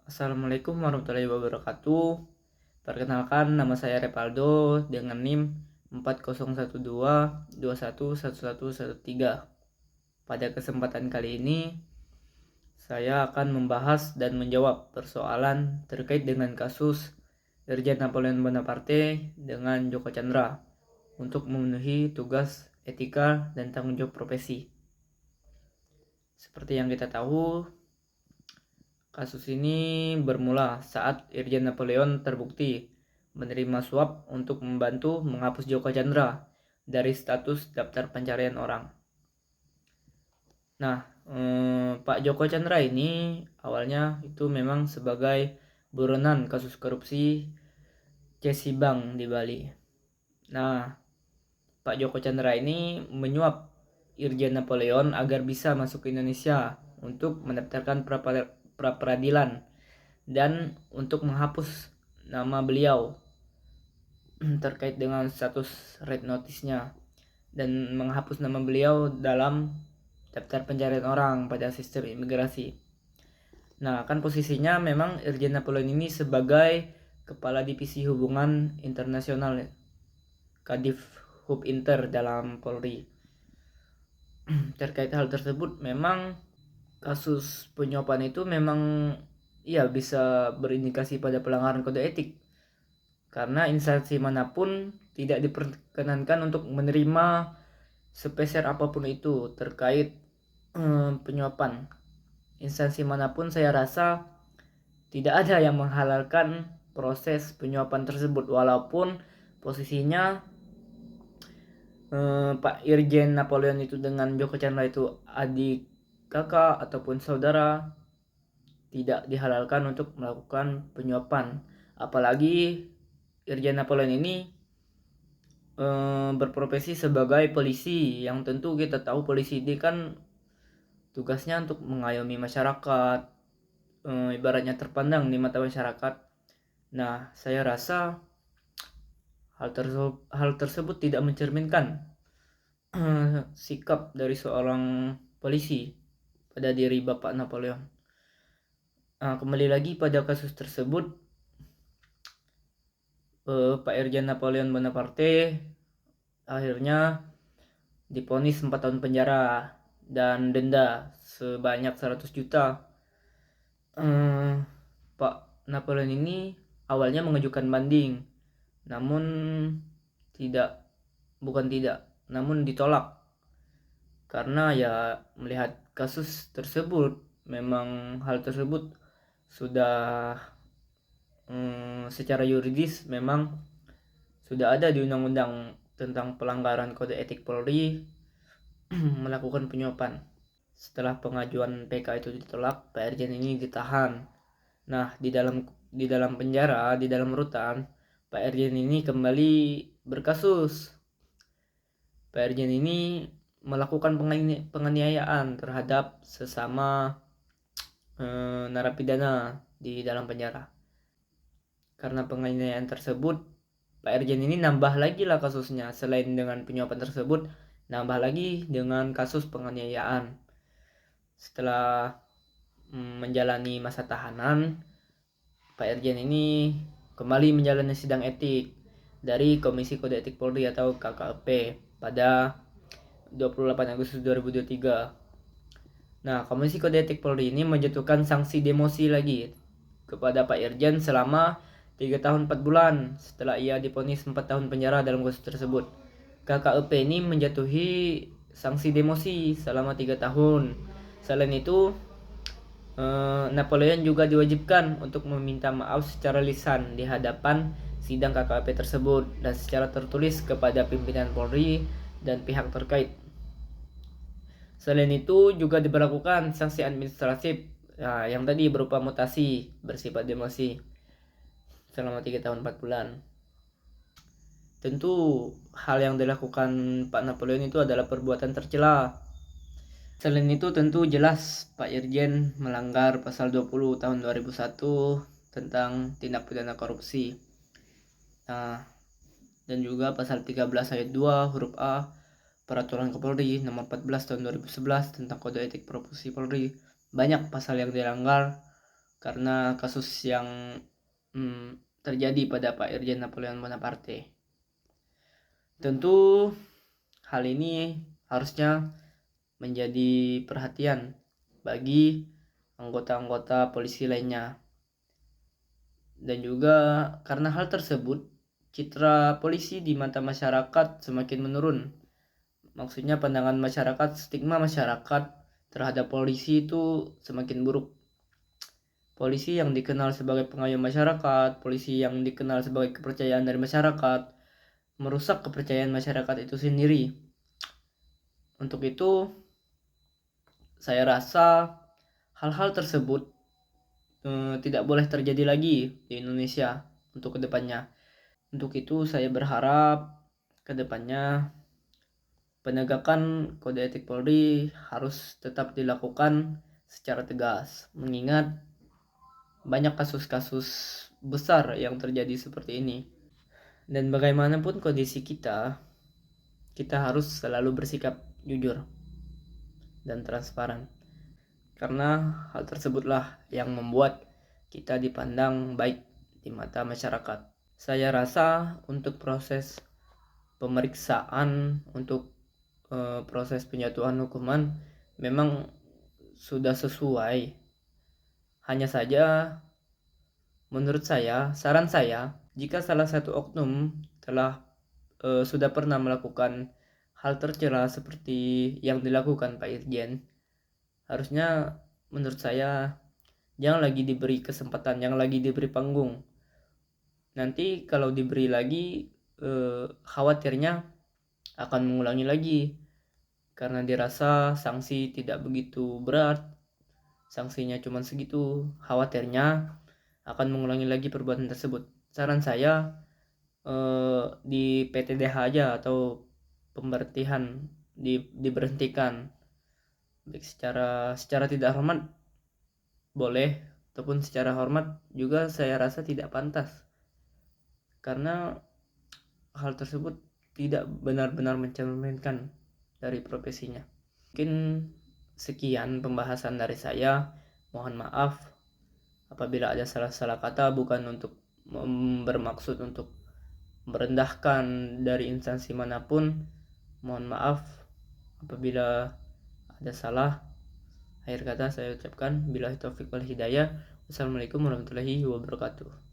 Assalamualaikum warahmatullahi wabarakatuh. Perkenalkan, nama saya Repaldo dengan NIM 4012211113. Pada kesempatan kali ini, saya akan membahas dan menjawab persoalan terkait dengan kasus Irjen Napoleon Bonaparte dengan Joko Chandra untuk memenuhi tugas etika dan tanggung jawab profesi. Seperti yang kita tahu, kasus ini bermula saat Irjen Napoleon terbukti menerima suap untuk membantu menghapus Joko Chandra dari status daftar pencarian orang. Nah, Pak Joko Chandra ini awalnya itu memang sebagai buronan kasus korupsi Cesi Bank di Bali. Nah, Pak Joko Chandra ini menyuap Irjen Napoleon agar bisa masuk ke Indonesia untuk mendaftarkan pra peradilan dan untuk menghapus nama beliau terkait dengan status red notice-nya dan menghapus nama beliau dalam daftar pencarian orang pada sistem imigrasi. Nah, kan posisinya memang Irjen Napoleon ini sebagai Kepala Divisi Hubungan Internasional Kadif Hub Inter dalam Polri. Terkait hal tersebut, memang kasus penyuapan itu memang bisa berindikasi pada pelanggaran kode etik, karena instansi manapun tidak diperkenankan untuk menerima sepeser apapun itu terkait penyuapan. Instansi manapun saya rasa tidak ada yang menghalalkan proses penyuapan tersebut, walaupun posisinya Pak Irjen Napoleon itu dengan Joko Chandra itu adik kakak ataupun saudara, tidak dihalalkan untuk melakukan penyuapan. Apalagi Irjen Napoleon ini berprofesi sebagai polisi, yang tentu kita tahu polisi ini kan tugasnya untuk mengayomi masyarakat, ibaratnya terpandang di mata masyarakat. Nah, saya rasa hal tersebut tidak mencerminkan sikap dari seorang polisi pada diri Bapak Napoleon. Kembali lagi pada kasus tersebut, Pak Irjen Napoleon Bonaparte akhirnya divonis 4 tahun penjara dan denda sebanyak 100 juta. Pak Napoleon ini awalnya mengajukan banding, namun namun ditolak karena melihat kasus tersebut, memang hal tersebut sudah secara yuridis memang sudah ada di undang-undang tentang pelanggaran kode etik Polri melakukan penyuapan. Setelah pengajuan PK itu ditolak, Pak Irjen ini ditahan. Nah, di dalam penjara, di dalam rutan, Pak Irjen ini kembali berkasus. Pak Irjen ini melakukan penganiayaan terhadap sesama narapidana di dalam penjara. Karena penganiayaan tersebut, Pak Irjen ini nambah lagi lah kasusnya. Selain dengan penyuapan tersebut, nambah lagi dengan kasus penganiayaan. Setelah menjalani masa tahanan, Pak Irjen ini kembali menjalani sidang etik dari Komisi Kode Etik Polri atau KKP pada 28 Agustus 2023. Nah, Komisi Kode Etik Polri ini menjatuhkan sanksi demosi lagi kepada Pak Irjen selama 3 tahun 4 bulan setelah ia divonis 4 tahun penjara dalam kasus tersebut. KKP ini menjatuhi sanksi demosi selama 3 tahun. Selain itu, Napoleon juga diwajibkan untuk meminta maaf secara lisan di hadapan sidang KKP tersebut dan secara tertulis kepada pimpinan Polri dan pihak terkait. Selain itu juga diberlakukan sanksi administratif yang tadi berupa mutasi bersifat demosi selama 3 tahun 4 bulan. Tentu hal yang dilakukan Pak Napoleon itu adalah perbuatan tercela. Selain itu tentu jelas Pak Irjen melanggar pasal 20 tahun 2001 tentang tindak pidana korupsi. Dan juga pasal 13 ayat 2 huruf A Peraturan Kapolri nomor 14 tahun 2011 tentang kode etik profesi Polri. Banyak pasal yang dilanggar karena kasus yang terjadi pada Pak Irjen Napoleon Bonaparte. Tentu hal ini harusnya menjadi perhatian bagi anggota-anggota polisi lainnya. Dan juga karena hal tersebut, citra polisi di mata masyarakat semakin menurun. Maksudnya pandangan masyarakat, stigma masyarakat terhadap polisi itu semakin buruk. Polisi yang dikenal sebagai pengayom masyarakat, polisi yang dikenal sebagai kepercayaan dari masyarakat, merusak kepercayaan masyarakat itu sendiri. Untuk itu, saya rasa hal-hal tersebut tidak boleh terjadi lagi di Indonesia untuk kedepannya. Untuk itu saya berharap kedepannya penegakan kode etik Polri harus tetap dilakukan secara tegas, mengingat banyak kasus-kasus besar yang terjadi seperti ini. Dan bagaimanapun kondisi kita harus selalu bersikap jujur dan transparan. Karena hal tersebutlah yang membuat kita dipandang baik di mata masyarakat. Saya rasa untuk proses pemeriksaan, untuk proses penjatuhan hukuman memang sudah sesuai. Hanya saja menurut saya, saran saya, jika salah satu oknum telah sudah pernah melakukan hal tercela seperti yang dilakukan Pak Irjen, harusnya menurut saya jangan lagi diberi kesempatan, jangan lagi diberi panggung. Nanti kalau diberi lagi, khawatirnya akan mengulangi lagi karena dirasa sanksi tidak begitu berat, sanksinya cuma segitu, khawatirnya akan mengulangi lagi perbuatan tersebut. Saran saya di PTDH aja atau pemberhentian, diberhentikan, baik secara tidak hormat boleh, ataupun secara hormat juga saya rasa tidak pantas, karena hal tersebut tidak benar-benar mencerminkan dari profesinya. Mungkin sekian pembahasan dari saya. Mohon maaf apabila ada salah-salah kata, bukan untuk bermaksud untuk merendahkan dari instansi manapun. Mohon maaf apabila ada salah. Akhir kata saya ucapkan billahi taufiq wal hidayah. Wassalamualaikum warahmatullahi wabarakatuh.